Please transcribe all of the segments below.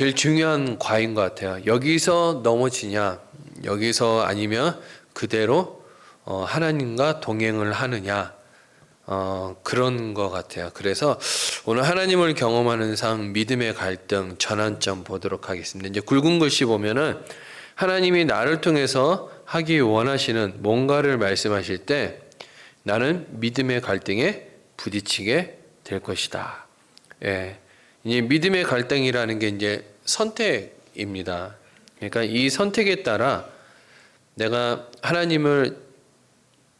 제일 중요한 과인 것 같아요. 여기서 넘어지냐, 여기서 아니면 그대로 하나님과 동행을 하느냐, 그런 것 같아요. 그래서 오늘 하나님을 경험하는 삶, 믿음의 갈등, 전환점 보도록 하겠습니다. 이제 굵은 글씨 보면은 하나님이 나를 통해서 하기 원하시는 뭔가를 말씀하실 때 나는 믿음의 갈등에 부딪히게 될 것이다. 예. 이제 믿음의 갈등이라는 게 이제 선택입니다. 그러니까 이 선택에 따라 내가 하나님을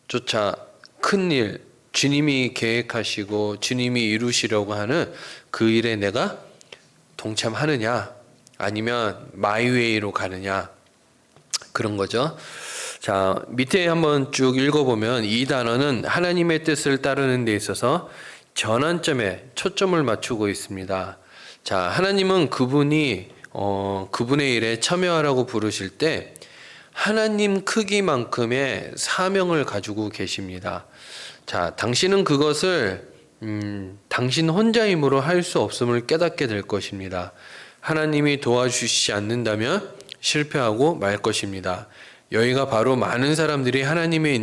쫓아 큰 일, 주님이 계획하시고 주님이 이루시려고 하는 그 일에 내가 동참하느냐, 아니면 마이웨이로 가느냐, 그런 거죠. 자, 밑에 한번 쭉 읽어보면 이 단어는 하나님의 뜻을 따르는 데 있어서 전환점에 초점을 맞추고 있습니다. 자, 하나님은 그분이 그분의 일에 참여하라고 부르실 때 하나님 크기만큼의 사명을 가지고 계십니다. 자, 당신은 그것을 당신 혼자임으로 할 수 없음을 깨닫게 될 것입니다. 하나님이 도와주시지 않는다면 실패하고 말 것입니다. 여기가 바로 많은 사람들이 하나님의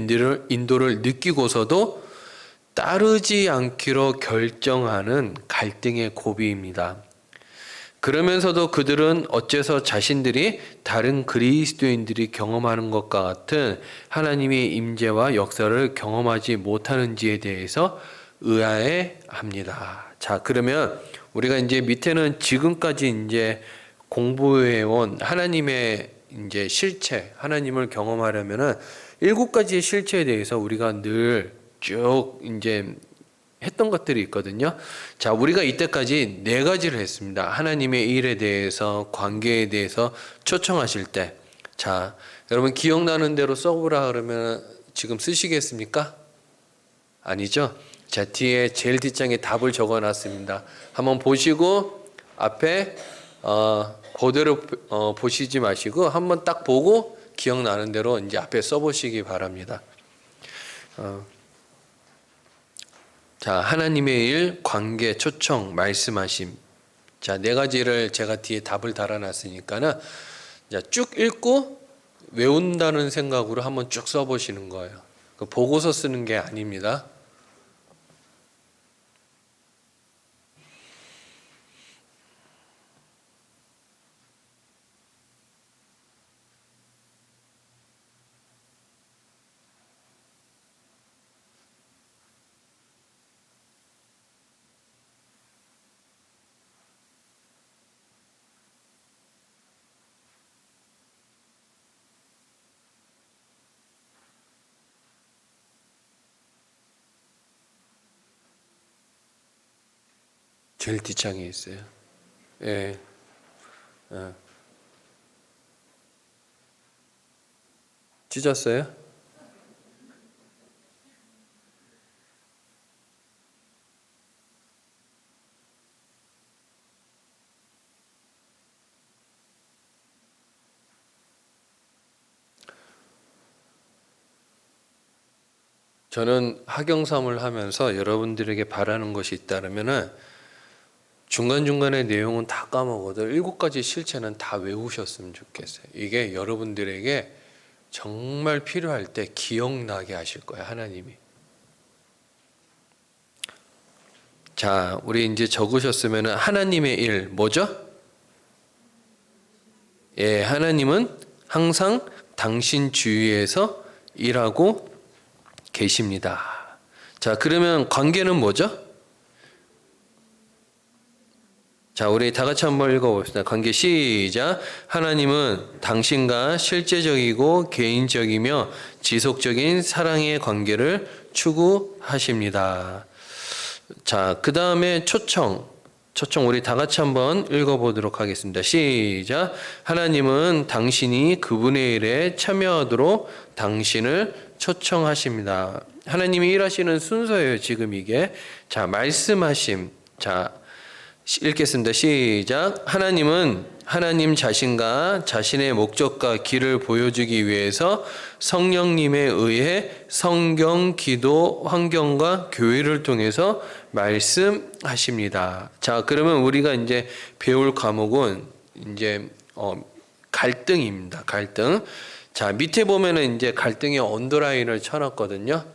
인도를 느끼고서도 따르지 않기로 결정하는 갈등의 고비입니다. 그러면서도 그들은 어째서 자신들이 다른 그리스도인들이 경험하는 것과 같은 하나님의 임재와 역사를 경험하지 못하는지에 대해서 의아해합니다. 자, 그러면 우리가 이제 밑에는 지금까지 이제 공부해온 하나님의 이제 실체, 하나님을 경험하려면은 7가지의 실체에 대해서 우리가 늘 쭉 이제 했던 것들이 있거든요. 자, 우리가 이때까지 4가지를 했습니다. 하나님의 일에 대해서, 관계에 대해서 초청하실 때. 자, 여러분 기억나는 대로 써보라 그러면 지금 쓰시겠습니까? 아니죠? 자, 뒤에 제일 뒷장에 답을 적어 놨습니다. 한번 보시고 앞에 그대로 보시지 마시고 한번 딱 보고 기억나는 대로 이제 앞에 써보시기 바랍니다. 자, 하나님의 일, 관계, 초청, 말씀하심. 자, 4가지를 제가 뒤에 답을 달아놨으니까는 쭉 읽고 외운다는 생각으로 한번 쭉 써보시는 거예요. 보고서 쓰는 게 아닙니다. 제일 뒷장에 있어요. 예. 찢었어요? 저는 학영삼을 하면서 여러분들에게 바라는 것이 있다면은 중간중간의 내용은 다 까먹어도 7가지 실체는 다 외우셨으면 좋겠어요. 이게 여러분들에게 정말 필요할 때 기억나게 하실 거예요, 하나님이. 자, 우리 이제 적으셨으면 하나님의 일 뭐죠? 예, 하나님은 항상 당신 주위에서 일하고 계십니다. 자, 그러면 관계는 뭐죠? 자, 우리 다 같이 한번 읽어봅시다. 관계 시작. 하나님은 당신과 실제적이고 개인적이며 지속적인 사랑의 관계를 추구하십니다. 자, 그 다음에 초청 우리 다 같이 한번 읽어보도록 하겠습니다. 시작. 하나님은 당신이 그분의 일에 참여하도록 당신을 초청하십니다. 하나님이 일하시는 순서예요, 지금 이게. 자, 말씀하심. 자, 읽겠습니다. 시작. 하나님은 하나님 자신과 자신의 목적과 길을 보여주기 위해서 성령님에 의해 성경, 기도, 환경과 교회를 통해서 말씀하십니다. 자, 그러면 우리가 이제 배울 과목은 이제 갈등입니다. 갈등. 자, 밑에 보면은 이제 갈등의 언더라인을 쳐놨거든요.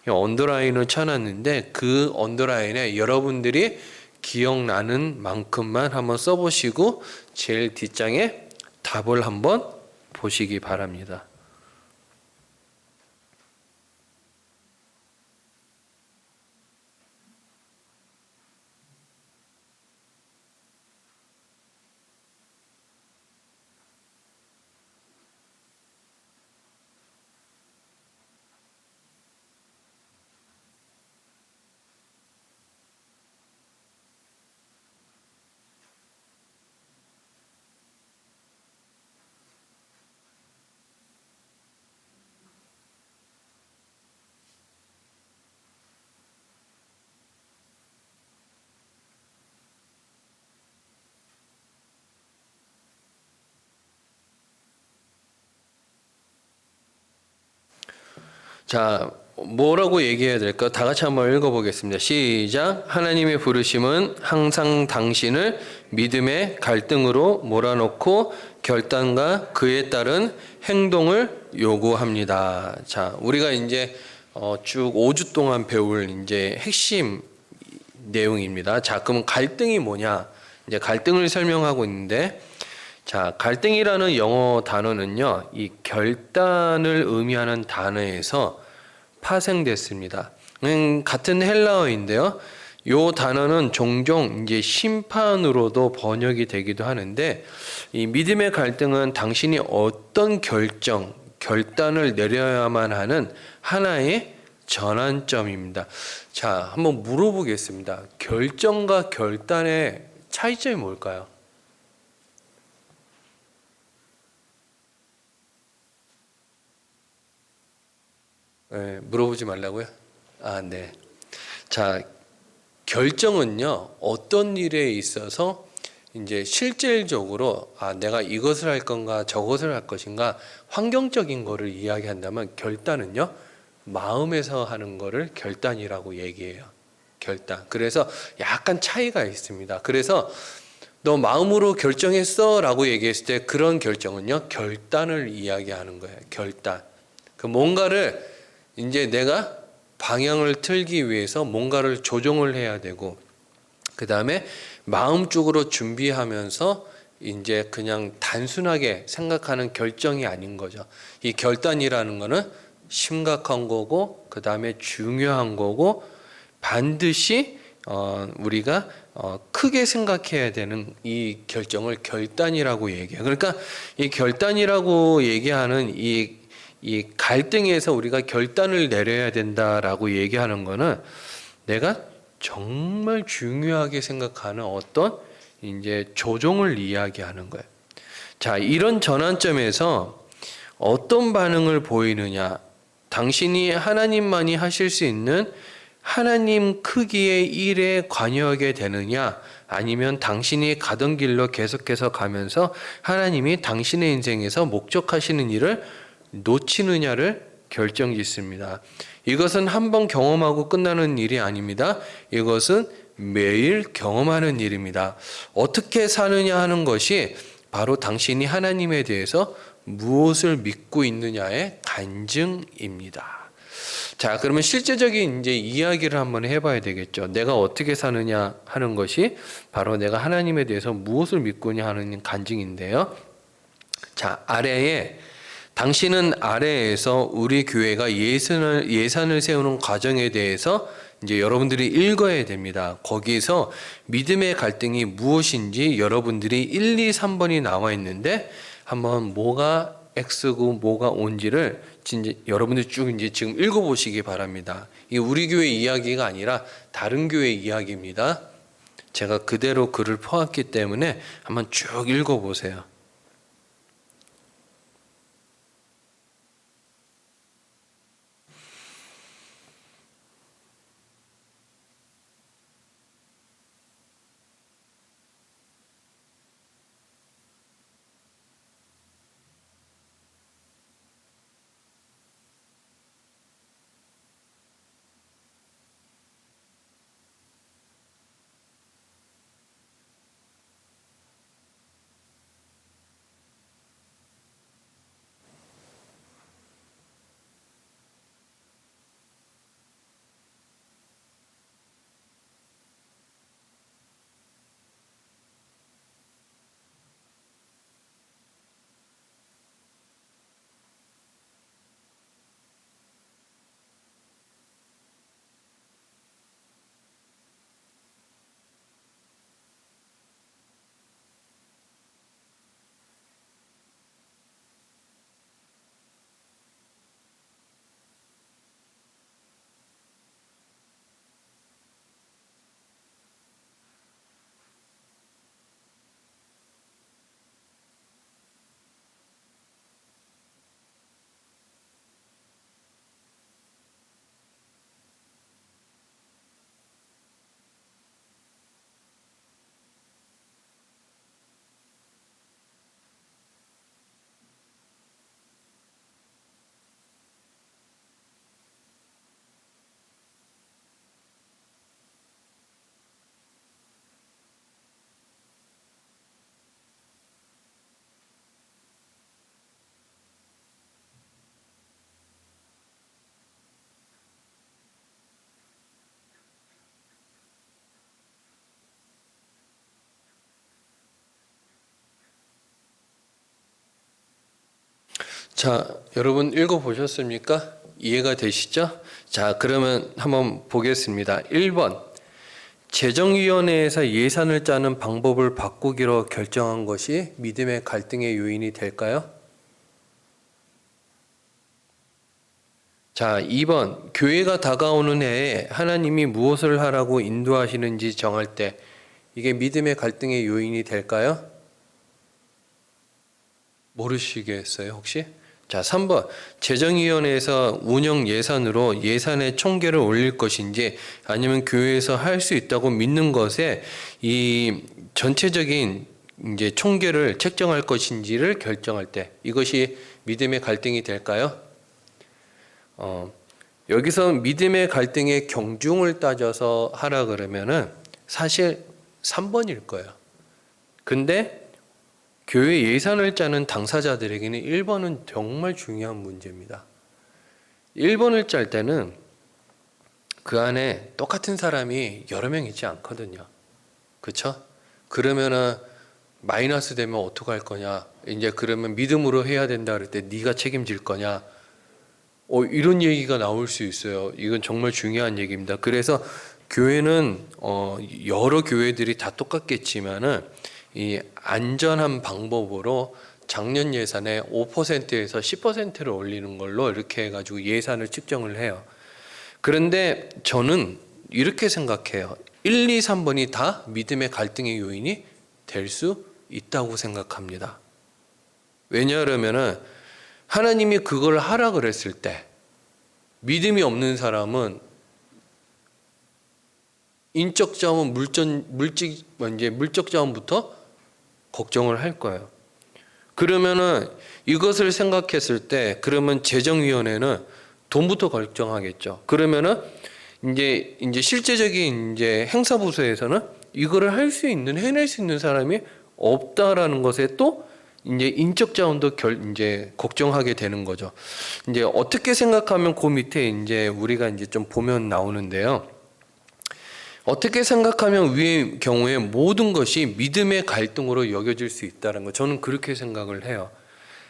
이 언더라인을 쳐놨는데 그 언더라인에 여러분들이 기억나는 만큼만 한번 써보시고 제일 뒷장에 답을 한번 보시기 바랍니다. 자, 뭐라고 얘기해야 될까? 다 같이 한번 읽어보겠습니다. 시작. 하나님의 부르심은 항상 당신을 믿음의 갈등으로 몰아넣고 결단과 그에 따른 행동을 요구합니다. 자, 우리가 이제 쭉 5주 동안 배울 이제 핵심 내용입니다. 자, 그럼 갈등이 뭐냐? 이제 갈등을 설명하고 있는데, 자, 갈등이라는 영어 단어는요, 이 결단을 의미하는 단어에서 파생됐습니다. 같은 헬라어인데요. 이 단어는 종종 이제 심판으로도 번역이 되기도 하는데, 이 믿음의 갈등은 당신이 어떤 결단을 내려야만 하는 하나의 전환점입니다. 자, 한번 물어보겠습니다. 결정과 결단의 차이점이 뭘까요? 네, 물어보지 말라고요? 아, 네. 자, 결정은요, 어떤 일에 있어서 이제 실질적으로 내가 이것을 할 건가 저것을 할 것인가 환경적인 거를 이야기한다면 결단은요, 마음에서 하는 거를 결단이라고 얘기해요. 결단. 그래서 약간 차이가 있습니다. 그래서 너 마음으로 결정했어 라고 얘기했을 때 그런 결정은요, 결단을 이야기하는 거예요. 결단. 그 뭔가를 이제 내가 방향을 틀기 위해서 뭔가를 조정을 해야 되고, 그 다음에 마음적으로 준비하면서 이제 그냥 단순하게 생각하는 결정이 아닌 거죠. 이 결단이라는 거는 심각한 거고, 그 다음에 중요한 거고, 반드시 우리가 크게 생각해야 되는 이 결정을 결단이라고 얘기해요. 그러니까 이 결단이라고 얘기하는 이 갈등에서 우리가 결단을 내려야 된다라고 얘기하는 거는 내가 정말 중요하게 생각하는 어떤 이제 조종을 이야기하는 거예요. 자, 이런 전환점에서 어떤 반응을 보이느냐? 당신이 하나님만이 하실 수 있는 하나님 크기의 일에 관여하게 되느냐? 아니면 당신이 가던 길로 계속해서 가면서 하나님이 당신의 인생에서 목적하시는 일을 놓치느냐를 결정짓습니다. 이것은 한 번 경험하고 끝나는 일이 아닙니다. 이것은 매일 경험하는 일입니다. 어떻게 사느냐 하는 것이 바로 당신이 하나님에 대해서 무엇을 믿고 있느냐의 간증입니다. 자, 그러면 실제적인 이제 이야기를 한번 해봐야 되겠죠. 내가 어떻게 사느냐 하는 것이 바로 내가 하나님에 대해서 무엇을 믿고냐 하는 간증인데요. 자, 당신은 아래에서 우리 교회가 예산을 세우는 과정에 대해서 이제 여러분들이 읽어야 됩니다. 거기에서 믿음의 갈등이 무엇인지 여러분들이 1, 2, 3번이 나와 있는데 한번 뭐가 X고 뭐가 O인지를 진짜 여러분들 쭉 이제 지금 읽어보시기 바랍니다. 이게 우리 교회 이야기가 아니라 다른 교회 이야기입니다. 제가 그대로 글을 퍼왔기 때문에 한번 쭉 읽어보세요. 자, 여러분 읽어보셨습니까? 이해가 되시죠? 자, 그러면 한번 보겠습니다. 1번. 재정위원회에서 예산을 짜는 방법을 바꾸기로 결정한 것이 믿음의 갈등의 요인이 될까요? 자, 2번. 교회가 다가오는 해에 하나님이 무엇을 하라고 인도하시는지 정할 때 이게 믿음의 갈등의 요인이 될까요? 모르시겠어요, 혹시? 자, 3번. 재정위원회에서 운영 예산으로 예산의 총계를 올릴 것인지 아니면 교회에서 할 수 있다고 믿는 것에 이 전체적인 이제 총계를 책정할 것인지를 결정할 때 이것이 믿음의 갈등이 될까요? 여기서 믿음의 갈등의 경중을 따져서 하라 그러면은 사실 3번일 거예요. 근데 교회 예산을 짜는 당사자들에게는 1번은 정말 중요한 문제입니다. 1번을 짤 때는 그 안에 똑같은 사람이 여러 명 있지 않거든요. 그렇죠? 그러면은 마이너스 되면 어떡할 거냐? 이제 그러면 믿음으로 해야 된다 그럴 때 네가 책임질 거냐? 이런 얘기가 나올 수 있어요. 이건 정말 중요한 얘기입니다. 그래서 교회는 여러 교회들이 다 똑같겠지만은 이 안전한 방법으로 작년 예산의 5%에서 10%를 올리는 걸로 이렇게 해가지고 예산을 측정을 해요. 그런데 저는 이렇게 생각해요. 1, 2, 3번이 다 믿음의 갈등의 요인이 될 수 있다고 생각합니다. 왜냐하면은 하나님이 그걸 하라 그랬을 때 믿음이 없는 사람은 인적 자원, 물적 자원부터 걱정을 할 거예요. 그러면은 이것을 생각했을 때 그러면 재정위원회는 돈부터 걱정하겠죠. 그러면은 이제 실제적인 이제 행사부서에서는 이거를 할 수 있는 해낼 수 있는 사람이 없다라는 것에 또 이제 인적 자원도 이제 걱정하게 되는 거죠. 이제 어떻게 생각하면 그 밑에 이제 우리가 이제 좀 보면 나오는데요. 어떻게 생각하면 위의 경우에 모든 것이 믿음의 갈등으로 여겨질 수 있다는 거 저는 그렇게 생각을 해요.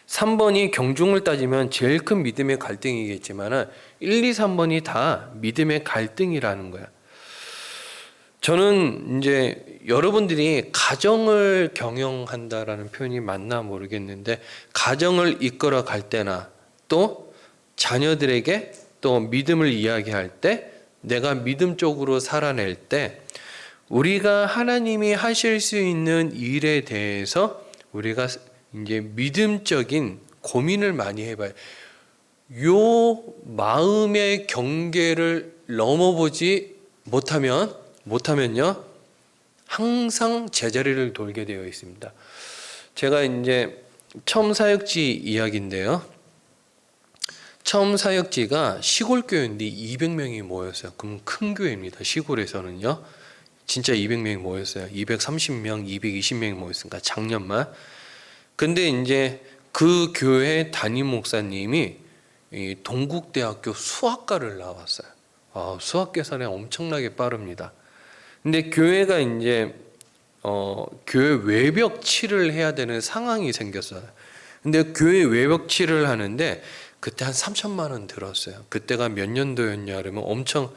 3번이 경중을 따지면 제일 큰 믿음의 갈등이겠지만 1, 2, 3번이 다 믿음의 갈등이라는 거야. 저는 이제 여러분들이 가정을 경영한다라는 표현이 맞나 모르겠는데 가정을 이끌어 갈 때나 또 자녀들에게 또 믿음을 이야기할 때 내가 믿음적으로 살아낼 때 우리가 하나님이 하실 수 있는 일에 대해서 우리가 이제 믿음적인 고민을 많이 해봐요. 요 마음의 경계를 넘어보지 못하면요 항상 제자리를 돌게 되어 있습니다. 제가 이제 처음 사역지 이야기인데요. 처음 사역지가 시골 교회인데 200명이 모였어요. 그럼 큰 교회입니다. 시골에서는요. 진짜 200명이 모였어요. 230명, 220명이 모였으니까 작년만. 근데 이제 그 교회 담임 목사님이 이 동국대학교 수학과를 나왔어요. 수학 계산에 엄청나게 빠릅니다. 근데 교회가 이제 교회 외벽 칠을 해야 되는 상황이 생겼어요. 근데 교회 외벽 칠을 하는데 그때 한 3천만 원 들었어요. 그때가 몇 년도였냐 그러면 엄청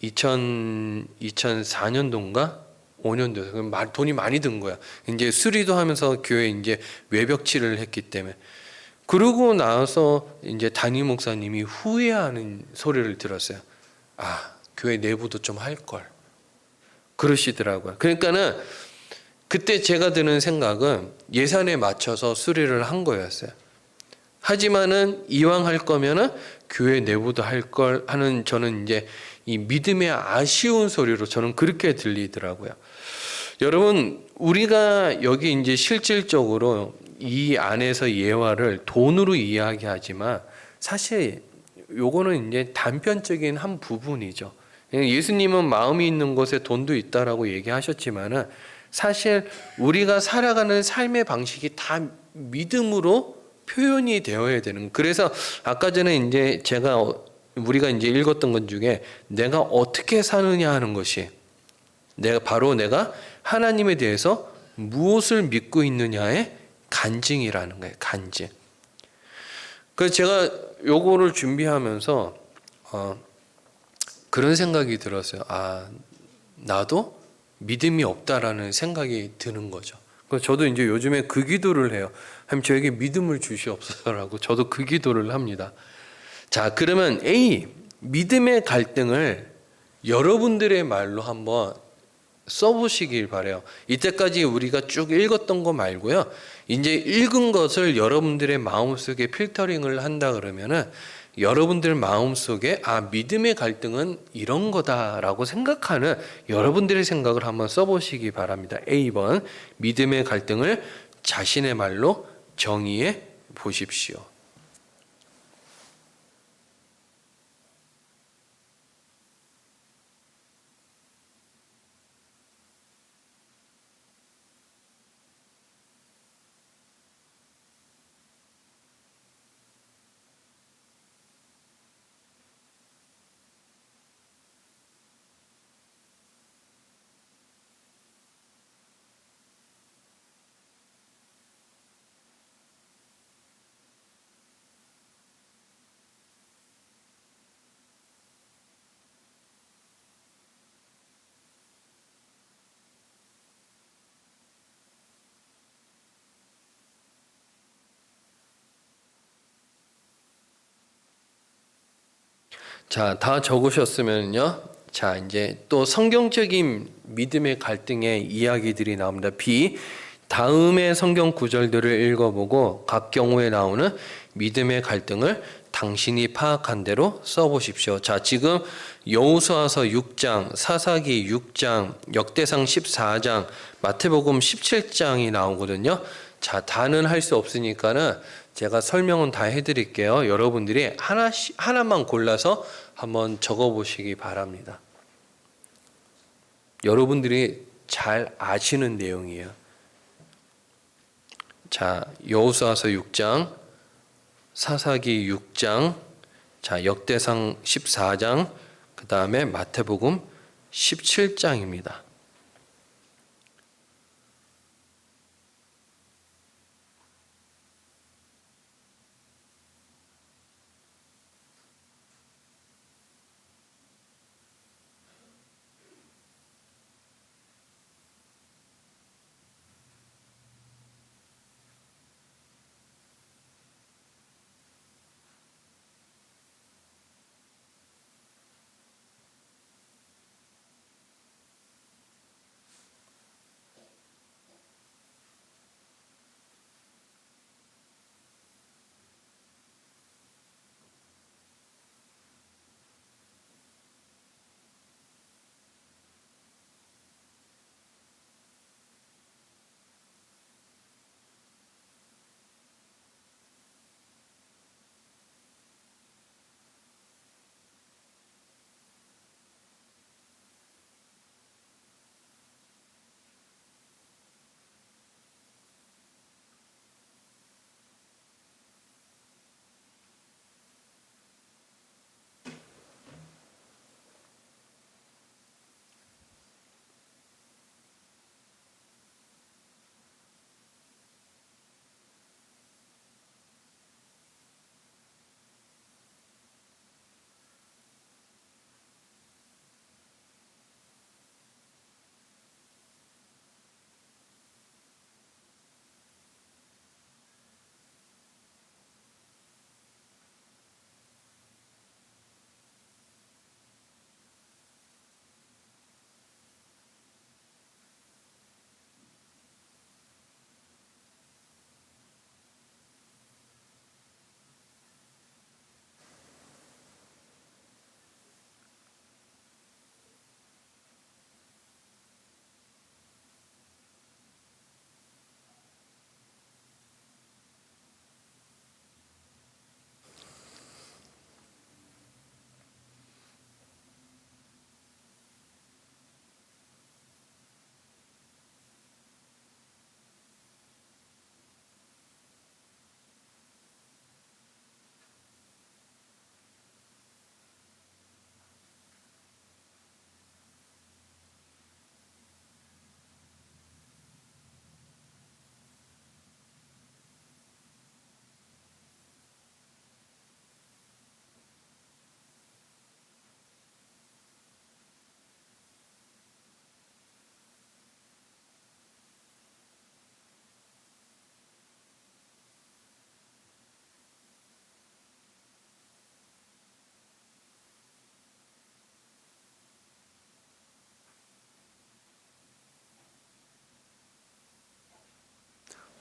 2004년도인가 5년도에서 그럼 돈이 많이 든 거야. 이제 수리도 하면서 교회 이제 외벽 칠을 했기 때문에. 그러고 나서 이제 담임 목사님이 후회하는 소리를 들었어요. 교회 내부도 좀 할 걸. 그러시더라고요. 그러니까는 그때 제가 드는 생각은 예산에 맞춰서 수리를 한 거였어요. 하지만은 이왕 할 거면은 교회 내부도 할 걸 하는 저는 이제 이 믿음의 아쉬운 소리로 저는 그렇게 들리더라고요. 여러분, 우리가 여기 이제 실질적으로 이 안에서 예화를 돈으로 이야기하지만 사실 요거는 이제 단편적인 한 부분이죠. 예수님은 마음이 있는 곳에 돈도 있다라고 얘기하셨지만은 사실 우리가 살아가는 삶의 방식이 다 믿음으로 표현이 되어야 되는. 그래서 아까 전에 이제 우리가 이제 읽었던 것 중에 내가 어떻게 사느냐 하는 것이 내가 하나님에 대해서 무엇을 믿고 있느냐의 간증이라는 거예요. 간증. 그래서 제가 요거를 준비하면서 그런 생각이 들었어요. 아, 나도 믿음이 없다라는 생각이 드는 거죠. 그래서 저도 이제 요즘에 그 기도를 해요. 하나님 저에게 믿음을 주시옵소서라고 저도 그 기도를 합니다. 자, 그러면 A, 믿음의 갈등을 여러분들의 말로 한번 써보시길 바래요. 이때까지 우리가 쭉 읽었던 거 말고요. 이제 읽은 것을 여러분들의 마음속에 필터링을 한다 그러면은 여러분들 마음속에 아, 믿음의 갈등은 이런 거다라고 생각하는 여러분들의 생각을 한번 써보시기 바랍니다. A번 믿음의 갈등을 자신의 말로 정의해 보십시오. 자, 다 적으셨으면요. 자, 이제 또 성경적인 믿음의 갈등의 이야기들이 나옵니다. B. 다음의 성경 구절들을 읽어보고 각 경우에 나오는 믿음의 갈등을 당신이 파악한 대로 써보십시오. 자, 지금 여호수아서 6장, 사사기 6장, 역대상 14장, 마태복음 17장이 나오거든요. 자, 다는 할 수 없으니까는 제가 설명은 다 해드릴게요. 여러분들이 하나만 골라서 한번 적어보시기 바랍니다. 여러분들이 잘 아시는 내용이에요. 자, 여호수아서 6장, 사사기 6장, 자, 역대상 14장, 그 다음에 마태복음 17장입니다.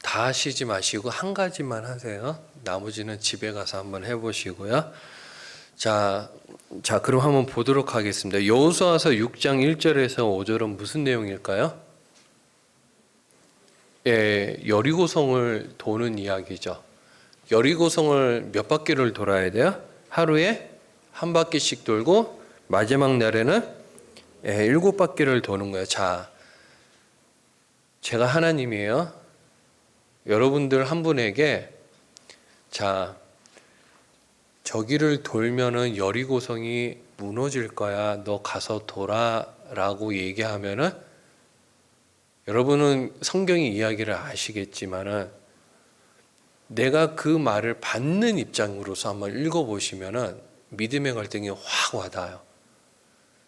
다 하시지 마시고 한 가지만 하세요. 나머지는 집에 가서 한번 해보시고요. 자, 그럼 한번 보도록 하겠습니다. 여호수아서 6장 1절에서 5절은 무슨 내용일까요? 예, 여리고성을 도는 이야기죠. 여리고성을 몇 바퀴를 돌아야 돼요? 하루에 한 바퀴씩 돌고 마지막 날에는 7바퀴를 도는 거예요. 자, 제가 하나님이에요. 여러분들 한 분에게 저기를 돌면은 여리고성이 무너질 거야. 너 가서 돌아라고 얘기하면은 여러분은 성경의 이야기를 아시겠지만은 내가 그 말을 받는 입장으로서 한번 읽어보시면은 믿음의 갈등이 확 와닿아요.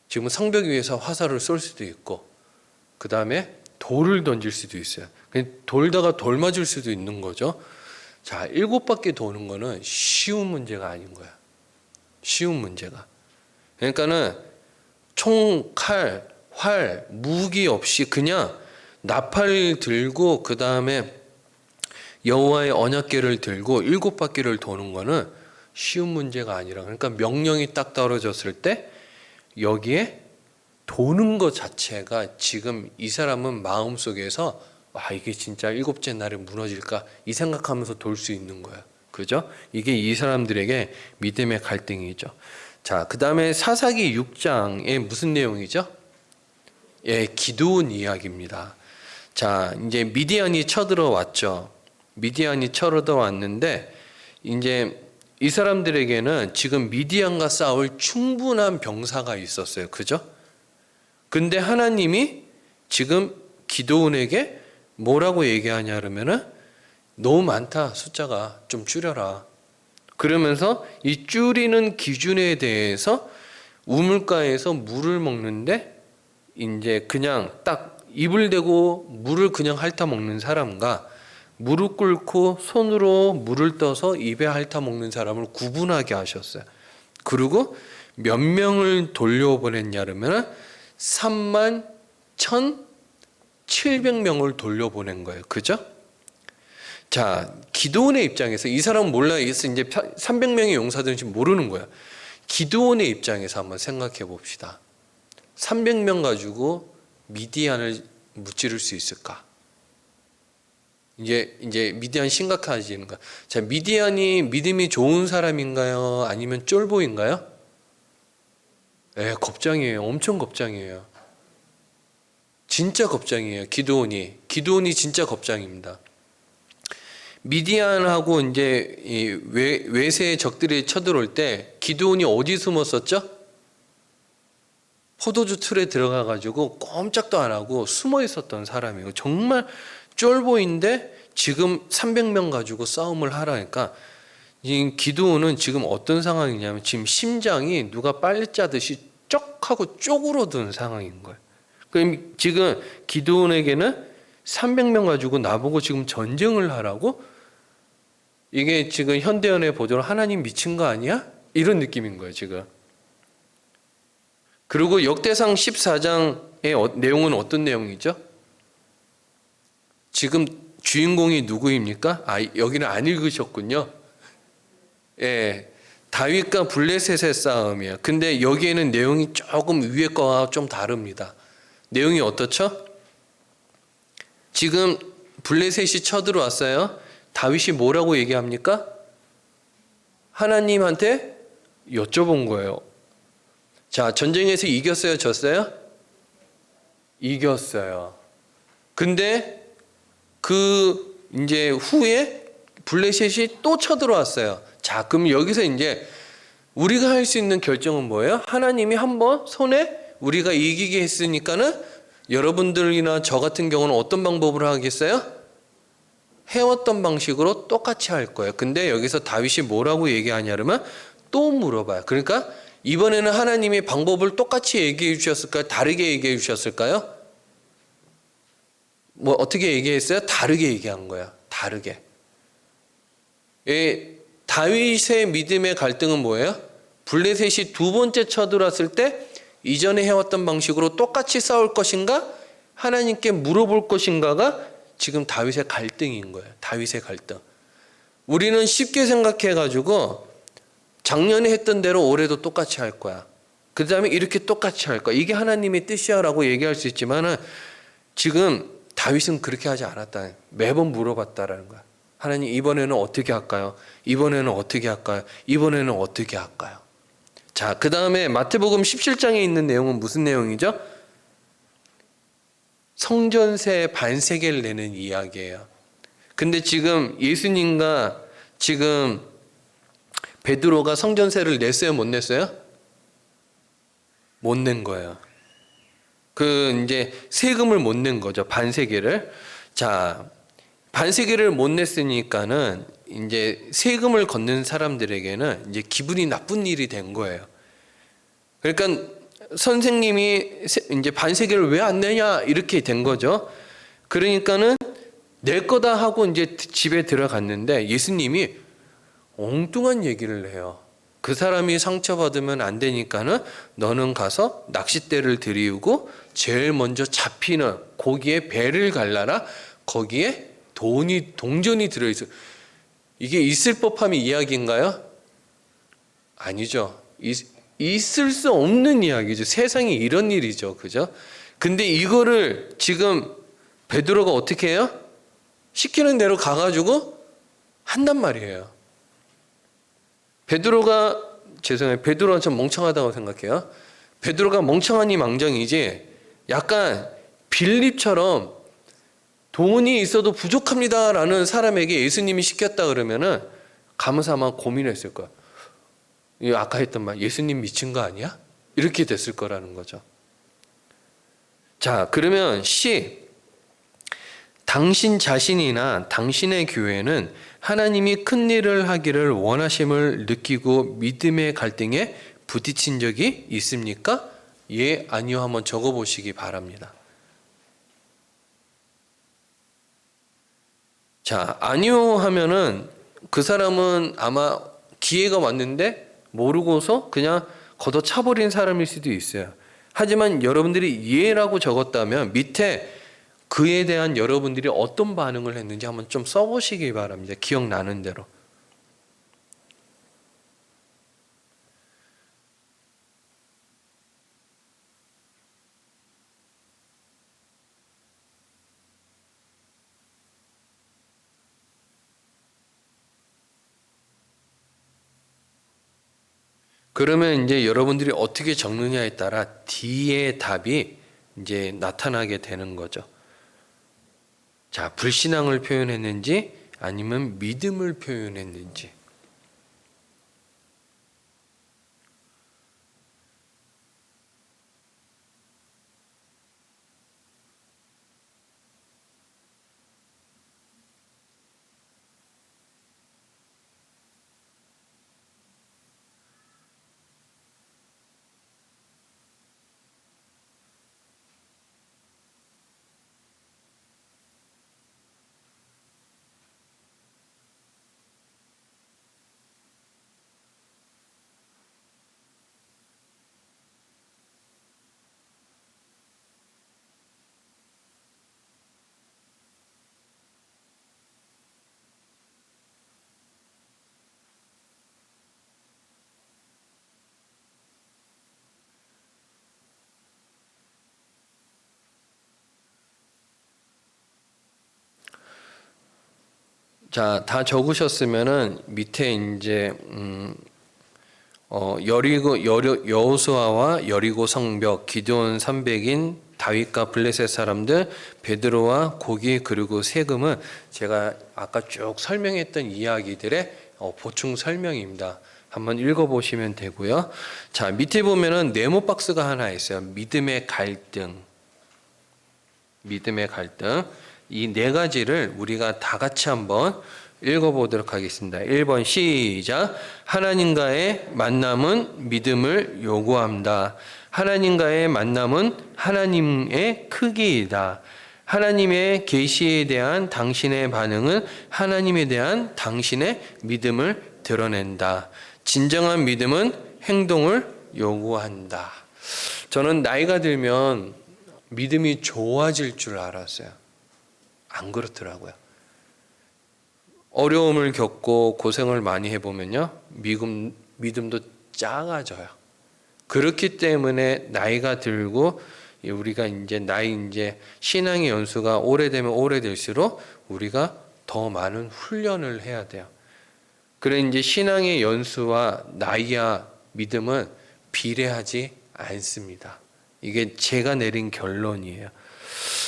지금 성벽 위에서 화살을 쏠 수도 있고 그 다음에 돌을 던질 수도 있어요. 돌다가 돌 맞을 수도 있는 거죠. 자, 7바퀴 도는 거는 쉬운 문제가 아닌 거야. 쉬운 문제가. 그러니까는 총, 칼, 활, 무기 없이 그냥 나팔 들고 그 다음에 여호와의 언약궤를 들고 7바퀴를 도는 거는 쉬운 문제가 아니라, 그러니까 명령이 딱 떨어졌을 때 여기에 도는 것 자체가 지금 이 사람은 마음속에서 이게 진짜 7째 날에 무너질까 이 생각하면서 돌 수 있는 거야. 그죠? 이게 이 사람들에게 믿음의 갈등이죠. 자, 그 다음에 사사기 6장에 무슨 내용이죠? 예, 기드온 이야기입니다. 자, 이제 미디안이 쳐들어왔죠. 미디안이 쳐들어왔는데 이제 이 사람들에게는 지금 미디안과 싸울 충분한 병사가 있었어요. 그죠? 근데 하나님이 지금 기드온에게 뭐라고 얘기하냐 그러면은 너무 많다, 숫자가 좀 줄여라. 그러면서 이 줄이는 기준에 대해서 우물가에서 물을 먹는데 이제 그냥 딱 입을 대고 물을 그냥 핥아 먹는 사람과 무릎 꿇고 손으로 물을 떠서 입에 핥아 먹는 사람을 구분하게 하셨어요. 그리고 몇 명을 돌려보냈냐 그러면 31,700명을 돌려보낸 거예요. 그죠? 자, 기드온의 입장에서 이 사람은 몰라요. 이제 300명의 용사들인지 모르는 거야. 기드온의 입장에서 한번 생각해 봅시다. 300명 가지고 미디안을 무찌를 수 있을까? 이제 미디안 심각해지는 거야. 자, 미디안이 믿음이 좋은 사람인가요? 아니면 쫄보인가요? 예, 겁장이에요. 엄청 겁장이에요. 진짜 겁장이에요. 기드온이 진짜 겁장입니다. 미디안하고 이제 이 외세의 적들이 쳐들어올 때 기드온이 어디 숨었었죠? 포도주 틀에 들어가 가지고 꼼짝도 안 하고 숨어 있었던 사람이에요. 정말 쫄보인데 지금 300명 가지고 싸움을 하라니까 이 기드온은 지금 어떤 상황이냐면 지금 심장이 누가 빨리 짜듯이 쩍 하고 쪼그러든 상황인 거예요. 그럼 지금 기드온에게는 300명 가지고 나보고 지금 전쟁을 하라고? 이게 지금 현대연의 보조로 하나님 미친 거 아니야? 이런 느낌인 거예요, 지금. 그리고 역대상 14장의 내용은 어떤 내용이죠? 지금 주인공이 누구입니까? 여기는 안 읽으셨군요. 예, 다윗과 블레셋의 싸움이에요. 근데 여기에는 내용이 조금 위에 거와 좀 다릅니다. 내용이 어떻죠? 지금 블레셋이 쳐들어왔어요. 다윗이 뭐라고 얘기합니까? 하나님한테 여쭤본 거예요. 자, 전쟁에서 이겼어요? 졌어요? 이겼어요. 근데 이제 후에 블레셋이 또 쳐들어왔어요. 자, 그럼 여기서 이제 우리가 할 수 있는 결정은 뭐예요? 하나님이 한번 손에 우리가 이기게 했으니까는 여러분들이나 저 같은 경우는 어떤 방법으로 하겠어요? 해왔던 방식으로 똑같이 할 거예요. 근데 여기서 다윗이 뭐라고 얘기하냐 그러면 또 물어봐요. 그러니까 이번에는 하나님이 방법을 똑같이 얘기해 주셨을까요? 다르게 얘기해 주셨을까요? 뭐 어떻게 얘기했어요? 다르게 얘기한 거야. 다르게. 다윗의 믿음의 갈등은 뭐예요? 블레셋이 두 번째 쳐들어왔을 때 이전에 해왔던 방식으로 똑같이 싸울 것인가? 하나님께 물어볼 것인가가 지금 다윗의 갈등인 거예요. 다윗의 갈등. 우리는 쉽게 생각해가지고 작년에 했던 대로 올해도 똑같이 할 거야. 그 다음에 이렇게 똑같이 할 거야. 이게 하나님의 뜻이야 라고 얘기할 수 있지만은 지금 다윗은 그렇게 하지 않았다. 매번 물어봤다라는 거야. 하나님 이번에는 어떻게 할까요? 이번에는 어떻게 할까요? 이번에는 어떻게 할까요? 자, 그 다음에 마태복음 17장에 있는 내용은 무슨 내용이죠? 성전세 반세계를 내는 이야기예요. 근데 지금 예수님과 지금 베드로가 성전세를 냈어요? 못 냈어요? 못 낸 거예요. 이제 세금을 못 낸 거죠. 반세계를. 자, 반세계를 못 냈으니까는 이제 세금을 걷는 사람들에게는 이제 기분이 나쁜 일이 된 거예요. 그러니까 선생님이 이제 반세계를 왜 안 내냐 이렇게 된 거죠. 그러니까는 낼 거다 하고 이제 집에 들어갔는데 예수님이 엉뚱한 얘기를 해요. 그 사람이 상처받으면 안 되니까는 너는 가서 낚싯대를 들이우고 제일 먼저 잡히는 고기에 배를 갈라라. 거기에 동전이 들어있어. 이게 있을 법함의 이야기인가요? 아니죠. 있을 수 없는 이야기죠. 세상에 이런 일이죠. 그죠? 근데 이거를 지금 베드로가 어떻게 해요? 시키는 대로 가가지고 한단 말이에요. 베드로가 좀 멍청하다고 생각해요. 베드로가 멍청하니 망정이지 약간 빌립처럼 돈이 있어도 부족합니다라는 사람에게 예수님이 시켰다 그러면은 감사만 고민했을 거야. 아까 했던 말 예수님 미친 거 아니야? 이렇게 됐을 거라는 거죠. 자, 그러면 당신 자신이나 당신의 교회는 하나님이 큰 일을 하기를 원하심을 느끼고 믿음의 갈등에 부딪힌 적이 있습니까? 예, 아니요 한번 적어보시기 바랍니다. 자, 아니요 하면은 그 사람은 아마 기회가 왔는데 모르고서 그냥 걷어차버린 사람일 수도 있어요. 하지만 여러분들이 예라고 적었다면 밑에 그에 대한 여러분들이 어떤 반응을 했는지 한번 좀 써보시기 바랍니다. 기억나는 대로. 그러면 이제 여러분들이 어떻게 적느냐에 따라 D의 답이 이제 나타나게 되는 거죠. 자, 불신앙을 표현했는지 아니면 믿음을 표현했는지. 자, 다 적으셨으면은 밑에 이제 여호수아와 여리고 성벽, 기드온 300인, 다윗과 블레셋 사람들, 베드로와 고기 그리고 세금은 제가 아까 쭉 설명했던 이야기들의 보충 설명입니다. 한번 읽어보시면 되고요. 자, 밑에 보면은 네모 박스가 하나 있어요. 믿음의 갈등. 이 네 가지를 우리가 다 같이 한번 읽어보도록 하겠습니다. 1번 시작. 하나님과의 만남은 믿음을 요구합니다. 하나님과의 만남은 하나님의 크기이다. 하나님의 계시에 대한 당신의 반응은 하나님에 대한 당신의 믿음을 드러낸다. 진정한 믿음은 행동을 요구한다. 저는 나이가 들면 믿음이 좋아질 줄 알았어요. 안 그렇더라고요. 어려움을 겪고 고생을 많이 해보면요, 믿음도 작아져요. 그렇기 때문에 나이가 들고 우리가 이제 신앙의 연수가 오래되면 오래될수록 우리가 더 많은 훈련을 해야 돼요. 그래 이제 신앙의 연수와 나이와 믿음은 비례하지 않습니다. 이게 제가 내린 결론이에요.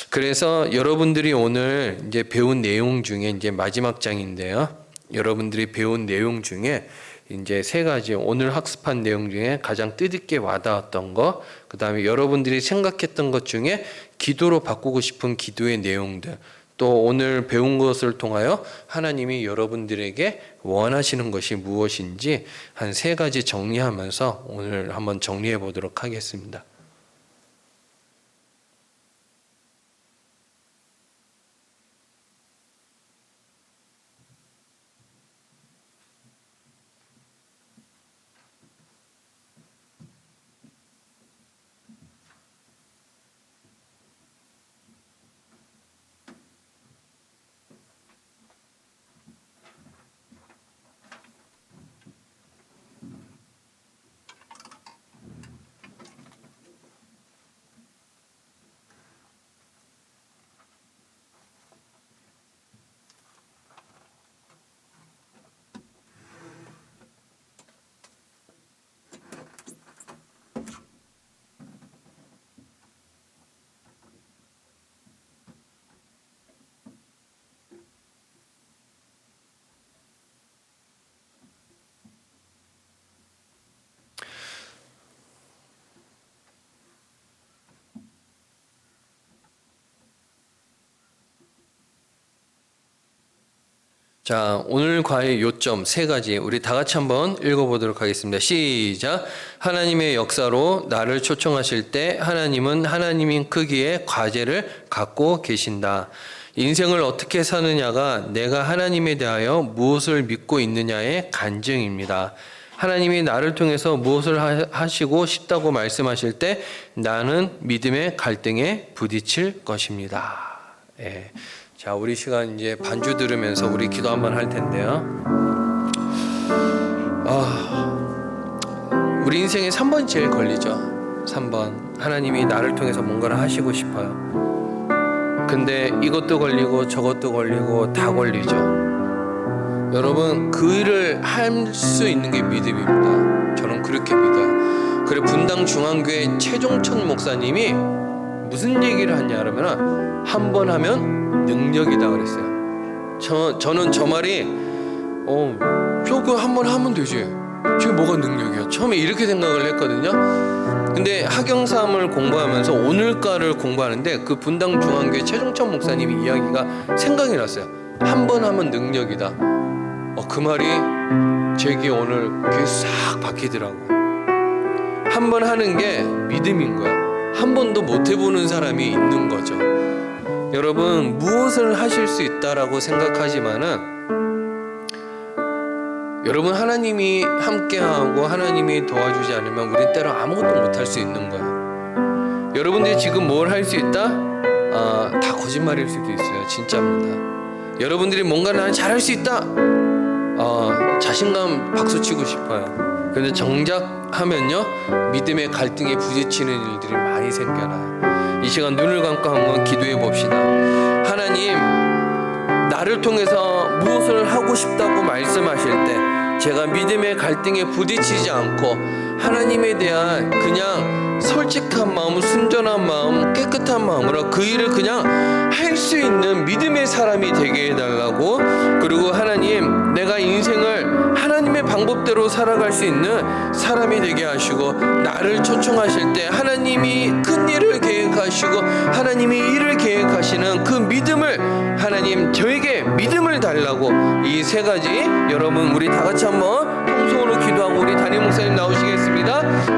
그래서 여러분들이 오늘 이제 배운 내용 중에 이제 마지막 장인데요. 여러분들이 배운 내용 중에 이제 세 가지, 오늘 학습한 내용 중에 가장 뜻있게 와닿았던 거, 그 다음에 여러분들이 생각했던 것 중에 기도로 바꾸고 싶은 기도의 내용들, 또 오늘 배운 것을 통하여 하나님이 여러분들에게 원하시는 것이 무엇인지 한 세 가지 정리하면서 오늘 한번 정리해 보도록 하겠습니다. 자, 오늘 과의 요점 세 가지 우리 다 같이 한번 읽어보도록 하겠습니다. 시작. 하나님의 역사로 나를 초청하실 때 하나님은 하나님인 크기의 과제를 갖고 계신다. 인생을 어떻게 사느냐가 내가 하나님에 대하여 무엇을 믿고 있느냐의 간증입니다. 하나님이 나를 통해서 무엇을 하시고 싶다고 말씀하실 때 나는 믿음의 갈등에 부딪힐 것입니다. 예. 자, 우리 시간 이제 반주 들으면서 우리 기도 한번 할 텐데요. 우리 인생에 3번 제일 걸리죠. 3번. 하나님이 나를 통해서 뭔가를 하시고 싶어요. 근데 이것도 걸리고 저것도 걸리고 다 걸리죠. 여러분, 그 일을 할 수 있는 게 믿음입니다. 저는 그렇게 믿어요. 그래 분당 중앙교회 최종천 목사님이 무슨 얘기를 하냐 그러면 한 번 하면 능력이다 그랬어요. 저는 저 말이 저거 한 번 하면 되지. 저게 뭐가 능력이야. 처음에 이렇게 생각을 했거든요. 근데 학영삼을 공부하면서 오늘가를 공부하는데 그 분당 중앙교회 최종천 목사님 이야기가 생각이 났어요. 한 번 하면 능력이다. 그 말이 제 귀에 오늘 귀에 싹 박히더라고요. 한 번 하는 게 믿음인 거야. 한 번도 못 해보는 사람이 있는 거죠. 여러분, 무엇을 하실 수 있다라고 생각하지만은 여러분, 하나님이 함께하고 하나님이 도와주지 않으면 우린 때로 아무것도 못할 수 있는 거예요. 여러분들이 지금 뭘 할 수 있다? 다 거짓말일 수도 있어요. 진짜입니다. 여러분들이 뭔가 나는 잘할 수 있다. 자신감 박수치고 싶어요. 근데 정작 하면요, 믿음의 갈등에 부딪히는 일들이 많이 생겨나요. 이 시간 눈을 감고 한번 기도해 봅시다. 하나님, 나를 통해서 무엇을 하고 싶다고 말씀하실 때 제가 믿음의 갈등에 부딪히지 않고 하나님에 대한 그냥 솔직한 마음, 순전한 마음, 깨끗한 마음으로 그 일을 그냥 할 수 있는 믿음의 사람이 되게 해달라고. 그리고 하나님, 내가 인생을 하나님의 방법대로 살아갈 수 있는 사람이 되게 하시고, 나를 초청하실 때 하나님이 큰 일을 계획하시고 하나님이 일을 계획하시는 그 믿음을, 하나님 저에게 믿음을 달라고. 이 세 가지 여러분 우리 다 같이 한번 통성으로 기도하고 우리 담임 목사님 나오시겠습니다.